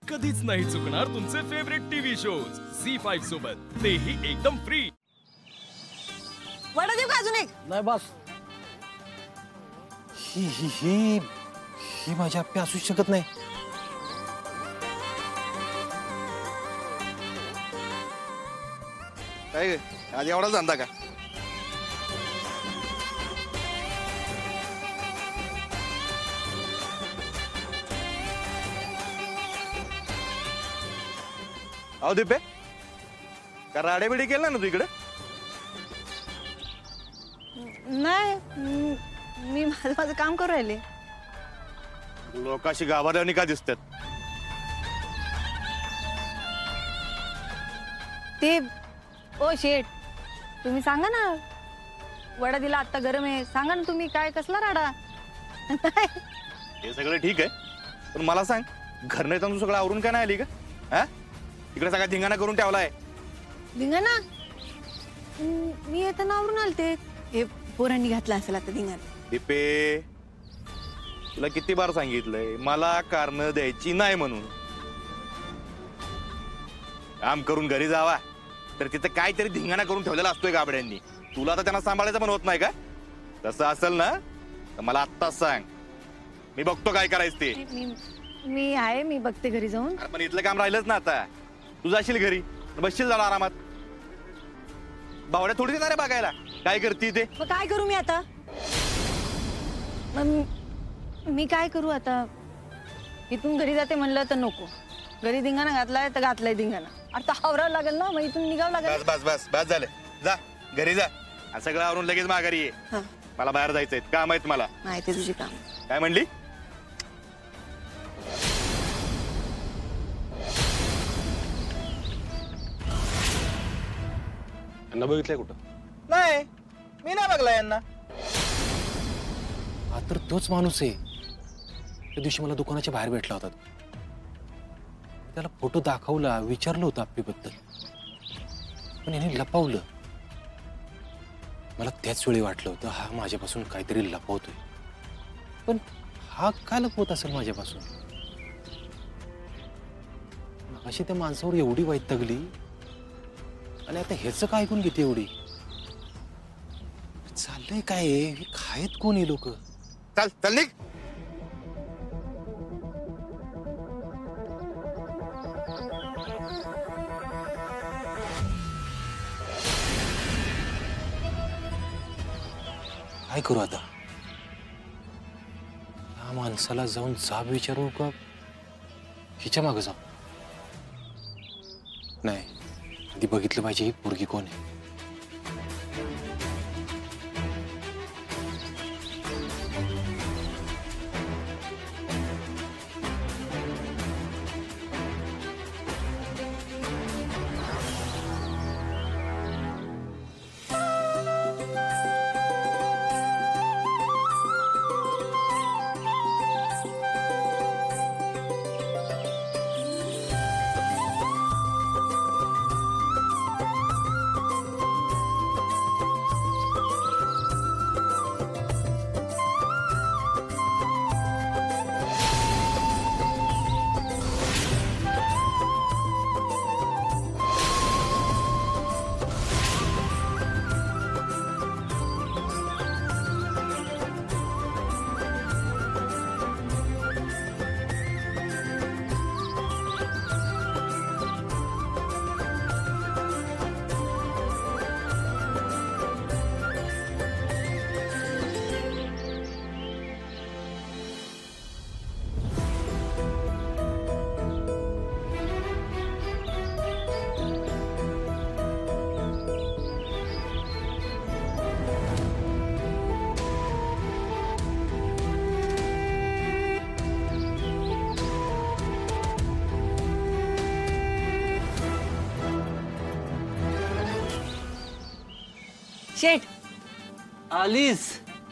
कधीच नाही चुकणार तुमचे फेवरेट टीव्ही शोज झी5 सोबत, तेही एकदम फ्री। वडा देऊ का अजून एक? नाही बस। ही ही ही ही माझ्या आप्पे असू शकत नाही। काय आज एवढाच धंदा का? अहो दिपे, का राडेबिडी केलं ना तू इकडे? नाही मी माझं माझं काम करू राहिले। लोकांशी गाभाऱ्याने का दिसतात? ते ओ शेठ, तुम्ही सांगा ना, वडा दिला आता गरम आहे, सांगा ना तुम्ही काय कसला राडा? हे सगळं ठीक आहे, पण मला सांग, घर नाही तू सगळं आवरून का नाही आली का? हा, इकडे सगळा धिंगाणा करून ठेवलाय। धिंगाणा? मी येताना आवरून आलते, हे पोरांनी घातला असेल आता धिंगाणा। दिपे, तुला किती बार सांगितलंय मला कारण द्यायची नाही म्हणून। काम करून घरी जावा तर तिथे काहीतरी धिंगाणा करून ठेवलेला असतोय गाबड्यांनी। तुला तर त्यांना सांभाळायचं पण होत नाही का? तसं असेल ना तर मला आत्ताच सांग, मी बघतो काय करायचं ते। मी आहे, मी बघते घरी जाऊन। पण इथलं काम राहिलंच ना आता, तू जाशील घरी, बसशील जरा आरामात। बावड्या थोडी येणार आहे बघायला काय करते ते। मग काय करू मी आता? मी काय करू आता? इथून घरी जाते म्हणलं तर नको, घरी धिंगाणा घातलाय तर घातलाय धिंगाणा, आता आवरावं लागेल ना, मग इथून निघावं लागेल। बस बस बस बस झालं, जा घरी जा, आणि सगळं आवरून लगेच माघारी ये। हा, मला बाहेर जायचंय, काम आहेत मला। माहिती तुझी काम। काय म्हणली? यांना बघितलंय कुठं? नाही, मी नाही बघला यांना। हा तर तोच माणूस आहे, त्या दिवशी मला दुकानाच्या बाहेर भेटला होता। त्याला फोटो दाखवला, विचारलं होतं आप्पीबद्दल, पण याने लपवलं। मला त्याच वेळी वाटलं होतं हा माझ्यापासून काहीतरी लपवतोय, पण हा का लपवत असेल माझ्यापासून? अशी त्या माणसावर एवढी वैतागली, आणि आता ह्याचं काय ऐकून घेते एवढी? चाललंय काय? हे खायत कोण हे लोक? चल चल निघ। काय करू आता? या माणसाला जाऊन जाब विचारू का हिच्या मागे जाऊ? नाही, आधी बघितलं पाहिजे ही पोरगी कोण आहे। शेठ, आलीस,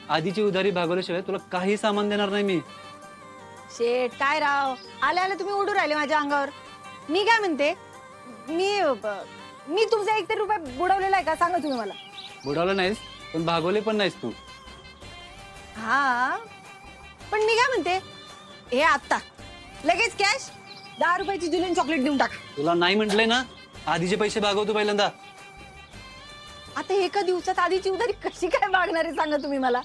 आधीची उधारी भागवल्याशिवाय तुला काही सामान देणार नाही मी। शेठ काय राव, आले आले तुम्ही उडू राहिले माझ्या अंगावर। मी काय म्हणते, मी तुमचा 1 तरी रुपये बुडवलेला आहे का सांगा तुम्ही मला। बुडवलं नाहीस पण भागवले पण नाहीस तू। हा पण मी काय म्हणते, हे आता लगेच कॅश 10 रुपयाची जुलीन चॉकलेट देऊन टाका. तुला नाही म्हटलंय ना, आधीचे पैसे भागवतो पहिल्यांदा. आता एका दिवसात आधीची उधारी कशी काय मागणार आहे सांगा तुम्ही मला.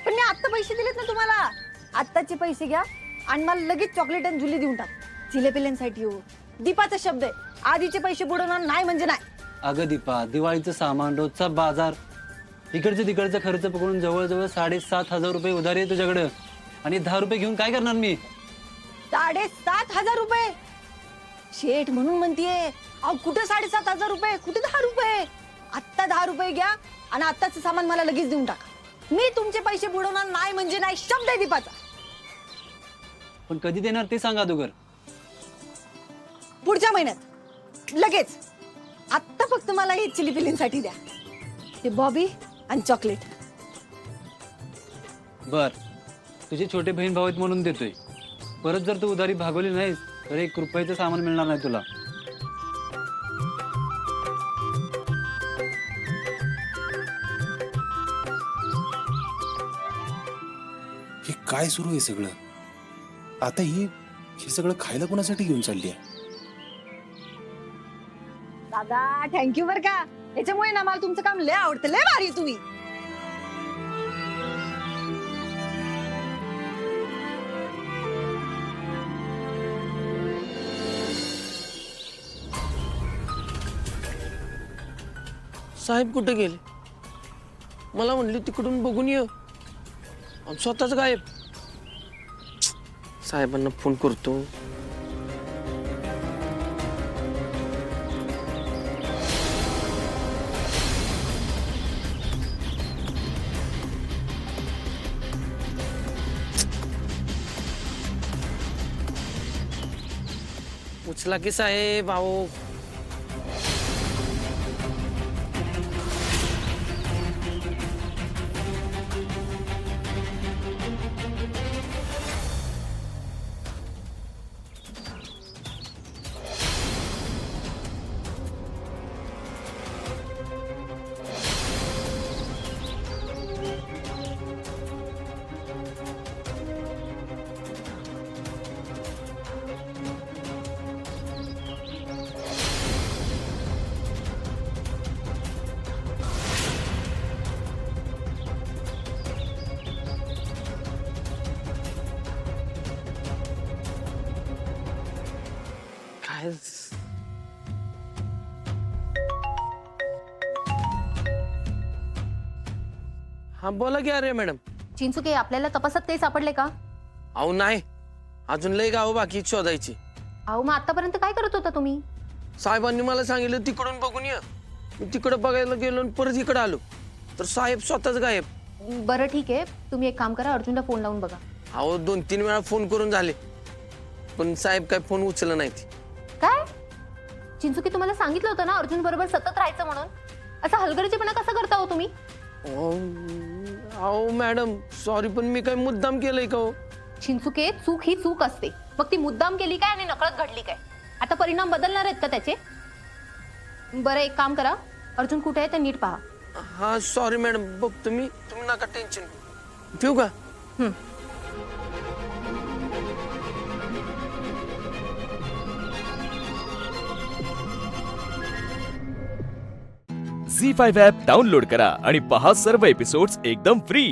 पण मी आत्ता पैसे दिलेत ना तुम्हाला. आत्ताचे पैसे घ्या आणि मला लगेच चॉकलेट आणि जुली देऊन टाक. जिलेपिल्यांसाठी हो. दीपाचा शब्द आहे, आधीचे पैसे बुडवणार नाही म्हणजे नाही. अगं दीपा, दिवाळीचं सामान, रोजचा बाजार, इकडचं तिकडचा खर्च पकडून जवळजवळ 7,500 रुपये उधारी आहे तुझ्याकडं. आणि 10 रुपये घेऊन काय करणार मी? 7,500 रुपये शेठ म्हणून म्हणतीये. अहो कुठे 7,500 रुपये, कुठे 10 रुपये. आत्ता 10 रुपये घ्या आणि आत्ताचं सामान मला लगेच देऊन टाका. मी तुमचे पैसे बुडवणार नाही म्हणजे नाही, शब्द आहे दीपाचा. पण कधी देणार ते सांगा अगोदर. पुढच्या महिन्यात लगेच. आत्ता फक्त मला हे चिली पिलींसाठी द्या, ते बॉबी आणि चॉकलेट. बर, तुझे छोटे बहीण भाऊ आहेत म्हणून देतोय. परत जर तू उधारी भागवली नाहीस तर 1 रुपयाचं सामान मिळणार नाही तुला. हे काय सुरू आहे सगळं? आता हे सगळं खायला कोणासाठी घेऊन चालली आहे? दादा थँक्यू बर का. याच्यामुळे ना मला तुमचं काम लय आवडतं. लय भारी आहे तुम्ही. साहेब कुठे गेले? मला म्हणले तिकडून बघून ये, आणि स्वतःच गायब. साहेबांना फोन करतो. उचला की साहेब. अहो काय हा बोला की. अरे मॅडम, चिंचुके, आपल्याला तपासात काही सापडले का? अहो नाही, अजून लय गाव बाकी शोधायची. अहो मग आतापर्यंत काय करत होता तुम्ही? साहेबांनी मला सांगितलं तिकडून बघून ये. मी तिकडं बघायला गेलो आणि परत इकडे आलो तर साहेब स्वतःच गायब. बरं ठीक आहे, तुम्ही एक काम करा, अर्जुनला फोन लावून बघा. अहो 2-3 वेळा फोन करून झाले पण साहेब काय फोन उचलला नाही. काय चिंचुके, तुम्हाला सांगितलं होतं ना अर्जुन बरोबर सतत राहायचं म्हणून. असा हलगर्जीपणा कसा करता हो तुम्ही? अहो मॅडम सॉरी, पण मी काय मुद्दाम केलंय का हो? चिंचुके, चूक ही चूक असते. मग ती मुद्दाम केली काय आणि नकळत घडली काय? आता परिणाम बदलणार आहेत का त्याचे? बरं एक काम करा, अर्जुन कुठे आहे ते नीट पहा. हा सॉरी मॅडम, बघतो मी. तुम्ही नका टेन्शन. ठेवू का? झी5 ॲप डाउनलोड करा आणि पहा सर्व एपिसोड्स एकदम फ्री.